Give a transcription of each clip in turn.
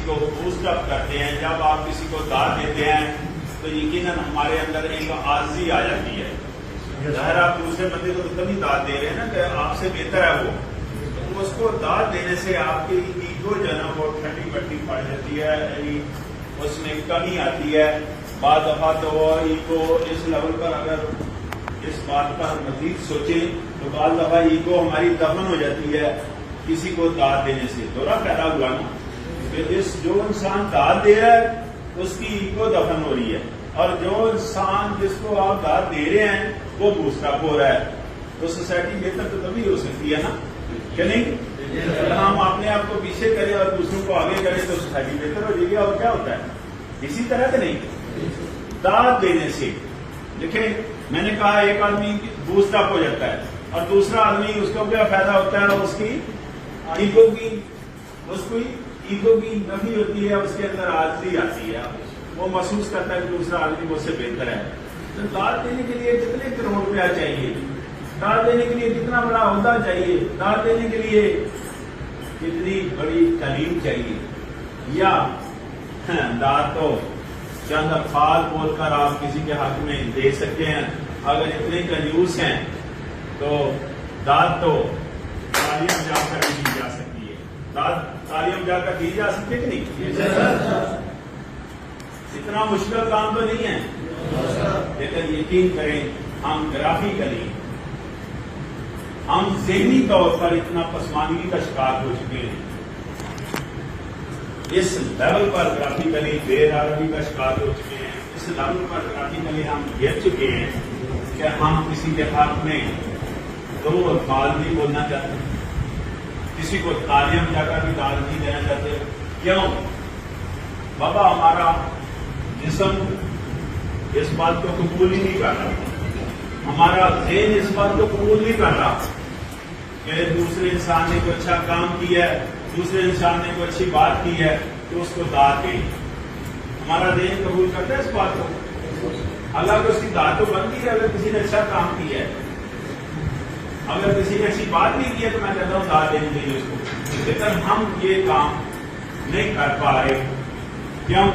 کو boost up کرتے ہیں، جب آپ کسی کو داد دیتے ہیں تو یقیناً ہمارے اندر ایک عاجزی آ جاتی ہے. ظاہر آپ دوسرے بندے کو تبھی داد دے رہے ہیں نا کہ آپ سے بہتر ہے وہ، تو اس کو داد دینے سے آپ کی ایگو جو ہے نا وہ ٹھنڈی مٹی پڑ جاتی ہے، یعنی اس میں کمی آتی ہے. بعض دفعہ تو وہ ایگو اس لیول پر اگر اس بات پر مزید سوچیں تو بعض دفعہ ایگو ہماری دفن ہو جاتی ہے کسی کو داد دینے سے. دورہ پیدا ہوا نا کہ جو انسان داد دے رہا ہے اس کی ایگو دفن ہو رہی ہے، اور جو انسان جس کو آپ داد دے رہے ہیں وہ بوسٹ اپ ہو رہا ہے. تو سوسائٹی بہتر تو تبھی ہو سکتی ہے نا کہ نہیں؟ اگر ہم اپنے آپ کو پیچھے کریں اور دوسروں کو آگے کریں تو سوسائٹی بہتر ہو جائے گی. اور کیا ہوتا ہے اسی طرح سے نہیں داد دینے سے. دیکھیں میں نے کہا ایک آدمی بوسٹ اپ ہو جاتا ہے اور دوسرا آدمی اس کو کیا فائدہ ہوتا ہے، اس کی ایگو کی نفی ہوتی ہے، اس کے اندر عاجزی آتی ہے، وہ محسوس کرتا ہے کہ دوسرا آدمی مجھ سے بہتر ہے. تو داد دینے کے لیے کتنے کروڑ روپیہ چاہیے، داد دینے کے لیے کتنا بڑا عہدہ چاہیے، داد دینے کے لیے کتنی بڑی تعلیم چاہیے، یا داد تو چند الفاظ بول کر آپ کسی کے حق میں دے سکتے ہیں. اگر اتنے کنجوس ہیں تو داد تو تعلیم جا کر دی جا سکتی ہے، داد تعلیم جا کر دی جا سکتی ہے کہ نہیں؟ اتنا مشکل کام تو نہیں ہے. لیکن یقین کریں ہم گرافیکلی ہم ذہنی طور پر اتنا پسماندگی کا شکار ہو چکے ہیں، اس لیول پر گرافیکلی بے عربی کا شکار ہو چکے ہیں، اس لیول پر گرافیکلی ہم گر چکے ہیں کہ ہم کسی کے حق میں دو الفاظ نہیں بولنا چاہتے، کسی کو تعلیم جا کر بھی داد نہیں دینا چاہتے. کیوں؟ بابا ہمارا جسم اس بات کو قبول ہی نہیں کر رہا، ہمارا ذہن اس بات کو قبول نہیں کر رہا کہ دوسرے انسان نے کوئی اچھا کام کیا ہے، دوسرے انسان نے کوئی اچھی بات کی ہے تو اس کو داد دیں. ہمارا ذہن قبول کرتا ہے اس بات کو؟ اللہ کو اس کی داد تو بنتی ہے اگر کسی نے اچھا کام کیا ہے. اگر کسی نے اچھی بات نہیں کی ہے تو میں کہتا ہوں داد دینی چاہیے اس کو. لیکن ہم یہ کام نہیں کر پا رہے. کیوں؟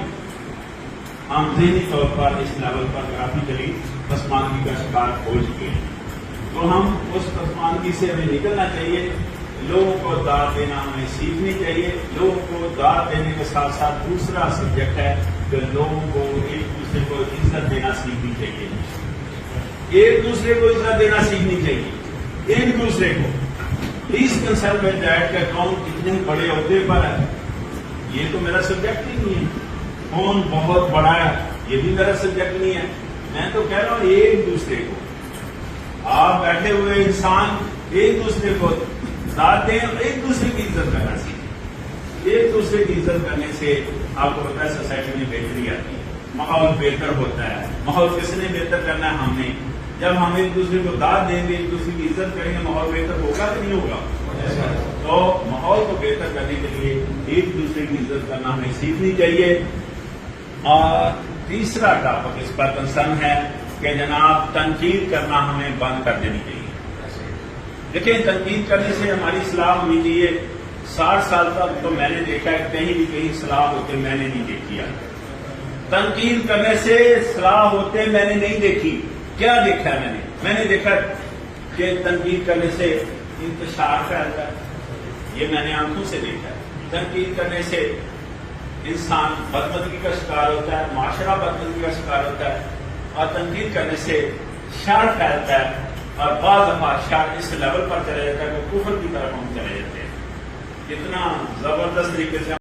ہم ذہنی طور پر اس لیول پر گرافیکلی پسماندگی کا شکار ہو چکے ہیں. تو ہم اس پسماندگی سے ہمیں نکلنا چاہیے. لوگوں کو داد دینا ہمیں سیکھنی چاہیے. لوگوں کو داد دینے کے ساتھ ساتھ دوسرا سبجیکٹ ہے کہ لوگوں کو ایک دوسرے کو عزت دینا سیکھنی چاہیے. ایک دوسرے کو عزت دینا سیکھنی چاہیے. ایک دوسرے کو پلیز کنسرن ود دیٹ کہ کون کتنے بڑے عہدے پر ہے، یہ تو میرا سبجیکٹ ہی نہیں ہے. کون بہت بڑا ہے یہ بھی میرا سبجیکٹ نہیں ہے. میں تو کہہ رہا ہوں ایک دوسرے کو، آپ بیٹھے ہوئے انسان ایک دوسرے کو داد دیں اور ایک دوسرے کی عزت کرنا سیکھیں. ایک دوسرے کی عزت کرنے سے آپ کو پتا ہے سوسائٹی میں بہتری آتی ہے، ماحول بہتر ہوتا ہے. ماحول کس نے بہتر کرنا ہے؟ ہم نے. جب ہم ایک دوسرے کو داد دیں گے، ایک دوسرے کی عزت کریں گے، ماحول بہتر ہوگا کہ نہیں ہوگا؟ تو ماحول کو بہتر کرنے کے لیے ایک دوسرے کی عزت کرنا ہمیں سیکھنی چاہیے. اور تیسرا ٹاپک اس پر کنسرن ہے کہ جناب تنقید کرنا ہمیں بند کر دینی چاہیے. دیکھیں تنقید کرنے سے ہماری اصلاح ہونی چاہیے. 60 سال تک تو میں نے دیکھا ہے کہیں بھی کہیں اصلاح ہوتے میں نے نہیں دیکھی ہے. تنقید کرنے سے اصلاح ہوتے میں نے نہیں دیکھی. کیا دیکھا ہے میں نے دیکھا کہ تنقید کرنے سے انتشار پھیلتا ہے. یہ میں نے آنکھوں سے دیکھا ہے. تنقید کرنے سے انسان بدمزگی کا شکار ہوتا ہے، معاشرہ بدمزگی کا شکار ہوتا ہے، اور تنقید کرنے سے شر پھیلتا ہے. اور بعض دفعہ شر اس لیول پر چلا جاتا ہے کہ کفر کی طرف ہم چلے جاتے ہیں. اتنا زبردست طریقے سے